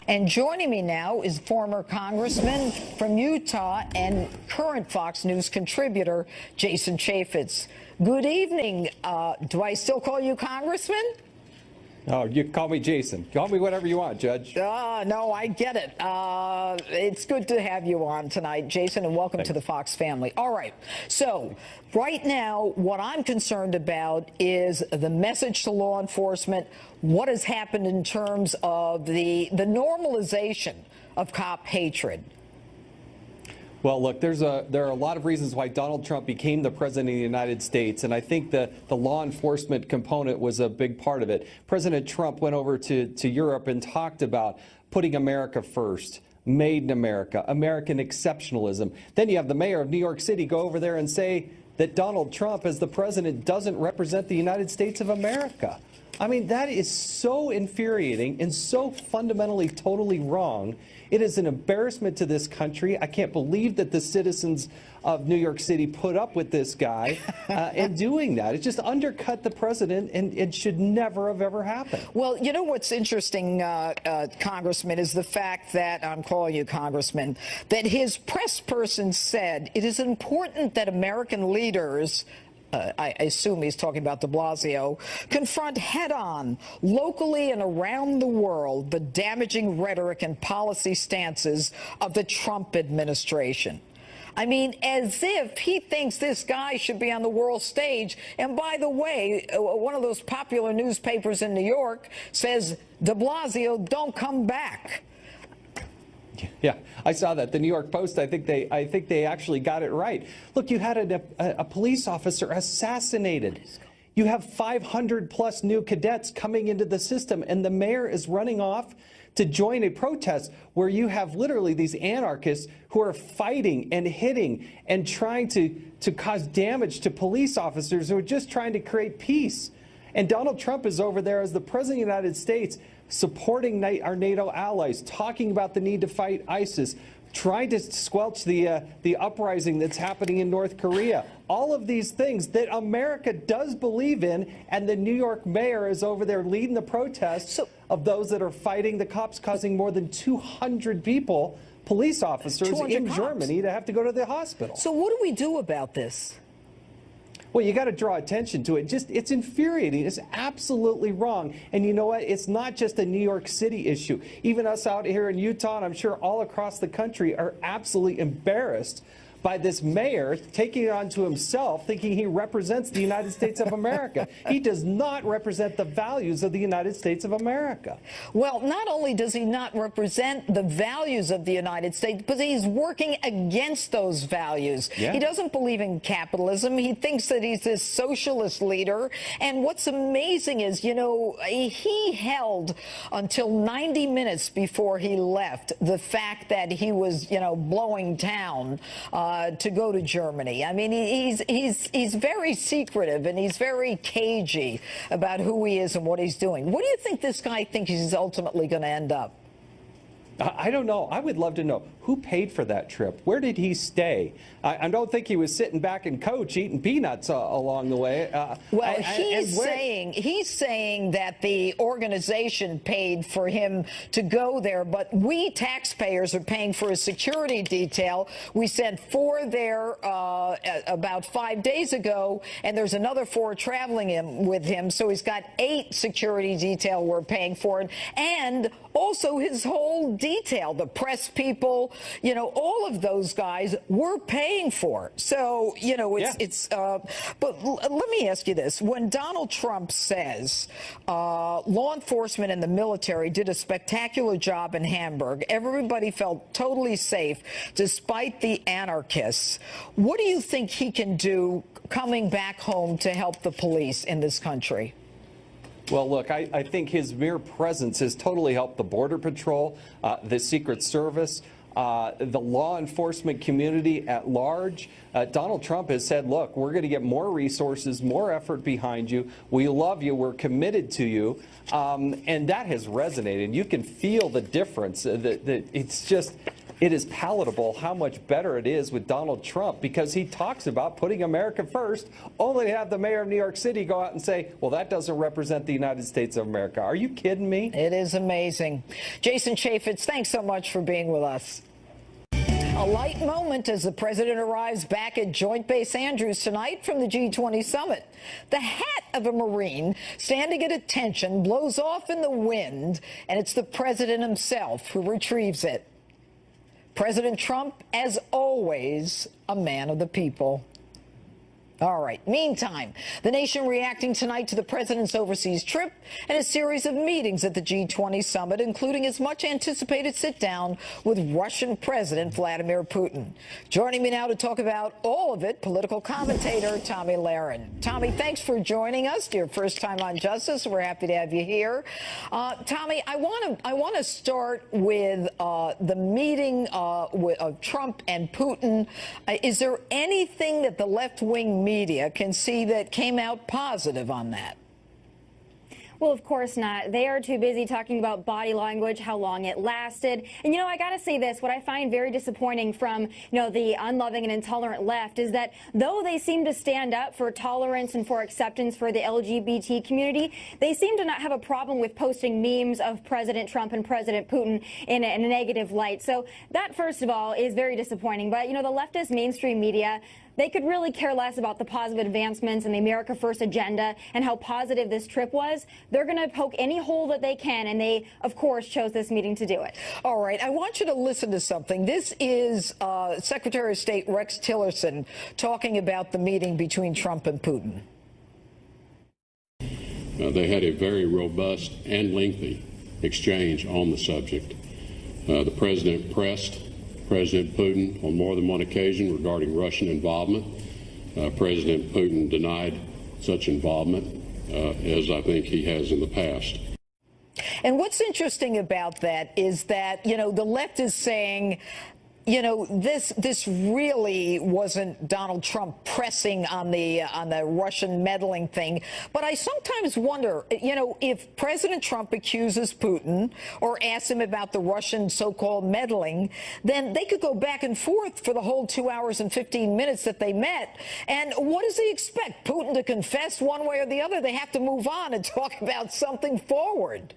And joining me now is former congressman from Utah and current Fox News contributor, Jason Chaffetz. Good evening. Do I still call you congressman? Oh, you call me Jason. Call me whatever you want, Judge. No, I get it. It's good to have you on tonight, Jason, and welcome to the Fox family. All right. So right now, what I'm concerned about is the message to law enforcement, what has happened in terms of the normalization of cop hatred. Well, look, there are a lot of reasons why Donald Trump became the president of the United States, and I think the law enforcement component was a big part of it. President Trump went over to Europe and talked about putting America first, made in America, American exceptionalism. Then you have the mayor of New York City go over there and say that Donald Trump, as the president, doesn't represent the United States of America. I mean, that is so infuriating and so fundamentally totally wrong. It is an embarrassment to this country. I can't believe that the citizens of New York City put up with this guy and doing that. It just undercut the president, and it should never have ever happened. Well, you know what's interesting, Congressman, is the fact that, I'm calling you Congressman, that his press person said it is important that American leaders, I assume he's talking about de Blasio, confront head-on, locally and around the world, the damaging rhetoric and policy stances of the Trump administration. I mean, as if he thinks this guy should be on the world stage. And by the way, one of those popular newspapers in New York says, de Blasio, don't come back. Yeah, I saw that. The New York Post, I think they actually got it right. Look, you had a police officer assassinated. You have 500 plus new cadets coming into the system, and the mayor is running off to join a protest where you have literally these anarchists who are fighting and hitting and trying to cause damage to police officers who are just trying to create peace. And Donald Trump is over there as the president of the United States, supporting our NATO allies, talking about the need to fight ISIS, trying to squelch the uprising that's happening in North Korea. All of these things that America does believe in, and the New York mayor is over there leading the protests of those that are fighting the cops, causing more than 200 people, police officers in Germany, to have to go to the hospital. So what do we do about this? Well, you got to draw attention to it. It's infuriating. It's absolutely wrong. And you know what? It's not just a New York City issue. Even us out here in Utah, and I'm sure all across the country, are absolutely embarrassed by this mayor taking it onto himself, thinking he represents the United States of America. He does not represent the values of the United States of America. Well, not only does he not represent the values of the United States, but he's working against those values. Yeah. He doesn't believe in capitalism. He thinks that he's this socialist leader. And what's amazing is, you know, he held until 90 minutes before he left the fact that he was, you know, blowing town to go to Germany. I mean, he's very secretive, and he's very cagey about who he is and what he's doing. What do you think this guy thinks he's ultimately going to end up? I don't know. I would love to know who paid for that trip. Where did he stay? I don't think he was sitting back in coach eating peanuts along the way. Well, he's saying that the organization paid for him to go there, but we taxpayers are paying for his security detail. We sent 4 there about 5 days ago, and there's another 4 traveling with him. So he's got 8 security detail we're paying for it, and also his whole detail, the press people, you know, all of those guys we're paying for. So, you know, but let me ask you this. When Donald Trump says law enforcement and the military did a spectacular job in Hamburg, everybody felt totally safe despite the anarchists, what do you think he can do coming back home to help the police in this country? Well, look, I think his mere presence has totally helped the Border Patrol, the Secret Service, the law enforcement community at large. Donald Trump has said, look, we're going to get more resources, more effort behind you. We love you. We're committed to you. And that has resonated. You can feel the difference. It's just it is palatable how much better it is with Donald Trump, because he talks about putting America first, only to have the mayor of New York City go out and say, well, that doesn't represent the United States of America. Are you kidding me? It is amazing. Jason Chaffetz, thanks so much for being with us. A light moment as the president arrives back at Joint Base Andrews tonight from the G20 summit. The hat of a Marine standing at attention blows off in the wind, and it's the president himself who retrieves it. President Trump, as always, a man of the people. All right. Meantime, the nation reacting tonight to the president's overseas trip and a series of meetings at the G20 summit, including his much anticipated sit down with Russian President Vladimir Putin. Joining me now to talk about all of it, political commentator Tomi Lahren. Tomi, thanks for joining us. Your first time on Justice. We're happy to have you here. Tomi, I want to start with the meeting of Trump and Putin. Is there anything that the left-wing media can see that came out positive on that? Well, of course not. They are too busy talking about body language, how long it lasted. And, I got to say this, what I find very disappointing from, the unloving and intolerant left is that though they seem to stand up for tolerance and for acceptance for the LGBT community, they seem to not have a problem with posting memes of President Trump and President Putin in a negative light. So that, first of all, is very disappointing. But, the leftist mainstream media, they could really care less about the positive advancements and the America First agenda and how positive this trip was. They're going to poke any hole that they can, and they, of course, chose this meeting to do it. All right. I want you to listen to something. This is Secretary of State Rex Tillerson talking about the meeting between Trump and Putin. They had a very robust and lengthy exchange on the subject. The president pressed President Putin on more than one occasion regarding Russian involvement. President Putin denied such involvement, as I think he has in the past. And what's interesting about that is that, the left is saying, this really wasn't Donald Trump pressing on the Russian meddling thing. But I sometimes wonder, if President Trump accuses Putin or asks him about the Russian so-called meddling, then they could go back and forth for the whole 2 hours and 15 minutes that they met. And what does he expect? Putin to confess one way or the other? They have to move on and talk about something forward.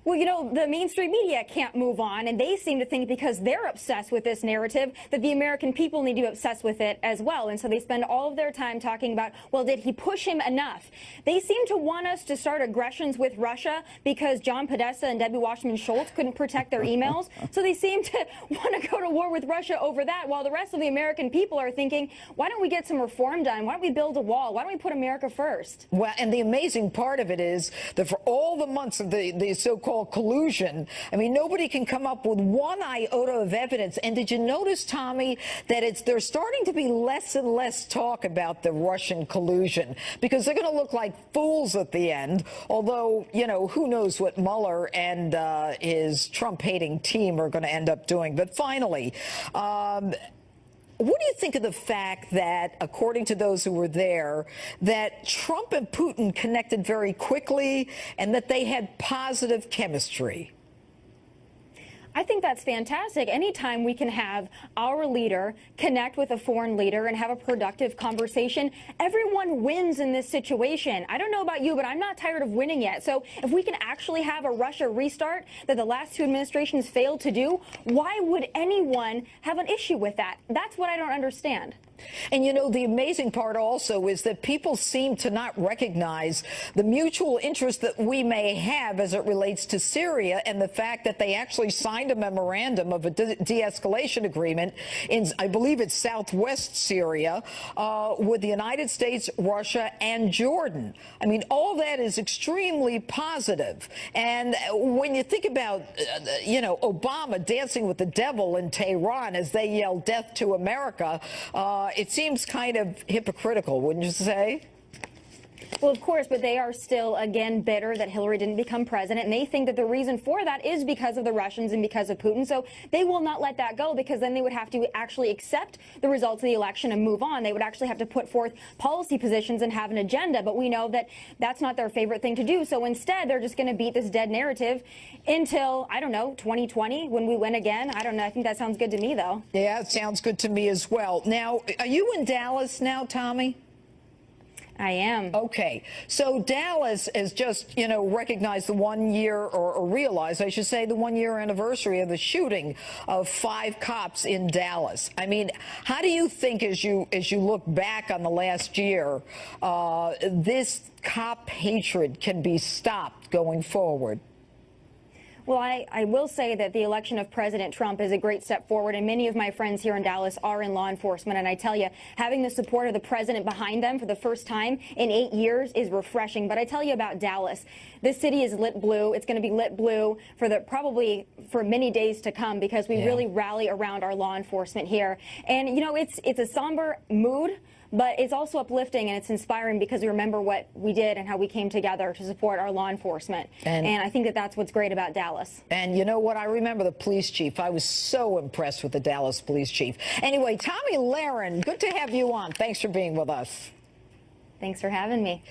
Well, the mainstream media can't move on, and they seem to think because they're obsessed with this narrative that the American people need to be obsessed with it as well. And so they spend all of their time talking about, well, did he push him enough? They seem to want us to start aggressions with Russia because John Podesta and Debbie Wasserman Schultz couldn't protect their emails. So they seem to want to go to war with Russia over that, while the rest of the American people are thinking, why don't we get some reform done? Why don't we build a wall? Why don't we put America first? Well, and the amazing part of it is that for all the months of the so-called collusion, I mean, nobody can come up with one iota of evidence. And did you notice, Tomi, that there's starting to be less and less talk about the Russian collusion, because they're going to look like fools at the end. Although, who knows what Mueller and his Trump-hating team are going to end up doing. But finally, what do you think of the fact that, according to those who were there, that Trump and Putin connected very quickly and that they had positive chemistry? I think that's fantastic. Anytime we can have our leader connect with a foreign leader and have a productive conversation, everyone wins in this situation. I don't know about you, but I'm not tired of winning yet. So if we can actually have a Russia restart that the last two administrations failed to do, why would anyone have an issue with that? That's what I don't understand. And, the amazing part also is that people seem to not recognize the mutual interest that we may have as it relates to Syria, and the fact that they actually signed a memorandum of a de-escalation agreement in, I believe it's southwest Syria, with the United States, Russia, and Jordan. I mean, all that is extremely positive. And when you think about, Obama dancing with the devil in Tehran as they yell death to America, it seems kind of hypocritical, wouldn't you say? Well, of course, but they are still, again, bitter that Hillary didn't become president, and they think that the reason for that is because of the Russians and because of Putin. So they will not let that go, because then they would have to actually accept the results of the election and move on. They would actually have to put forth policy positions and have an agenda, but we know that that's not their favorite thing to do. So instead, they're just going to beat this dead narrative until, I don't know, 2020, when we win again. I don't know. I think that sounds good to me, though. Yeah, it sounds good to me as well. Now, are you in Dallas now, Tommy? I am. Okay. So Dallas has just, recognized the 1 year, or realized, I should say, the 1 year anniversary of the shooting of 5 cops in Dallas. I mean, how do you think, as you look back on the last year, this cop hatred can be stopped going forward? Well, I will say that the election of President Trump is a great step forward, and many of my friends here in Dallas are in law enforcement. And I tell you, having the support of the president behind them for the first time in 8 years is refreshing. But I tell you about Dallas. This city is lit blue. It's going to be lit blue for probably for many days to come, because we really rally around our law enforcement here. And, it's a somber mood, but it's also uplifting and it's inspiring, because we remember what we did and how we came together to support our law enforcement. And I think that that's what's great about Dallas. And you know what? I remember the police chief. I was so impressed with the Dallas police chief. Anyway, Tomi Lahren, good to have you on. Thanks for being with us. Thanks for having me.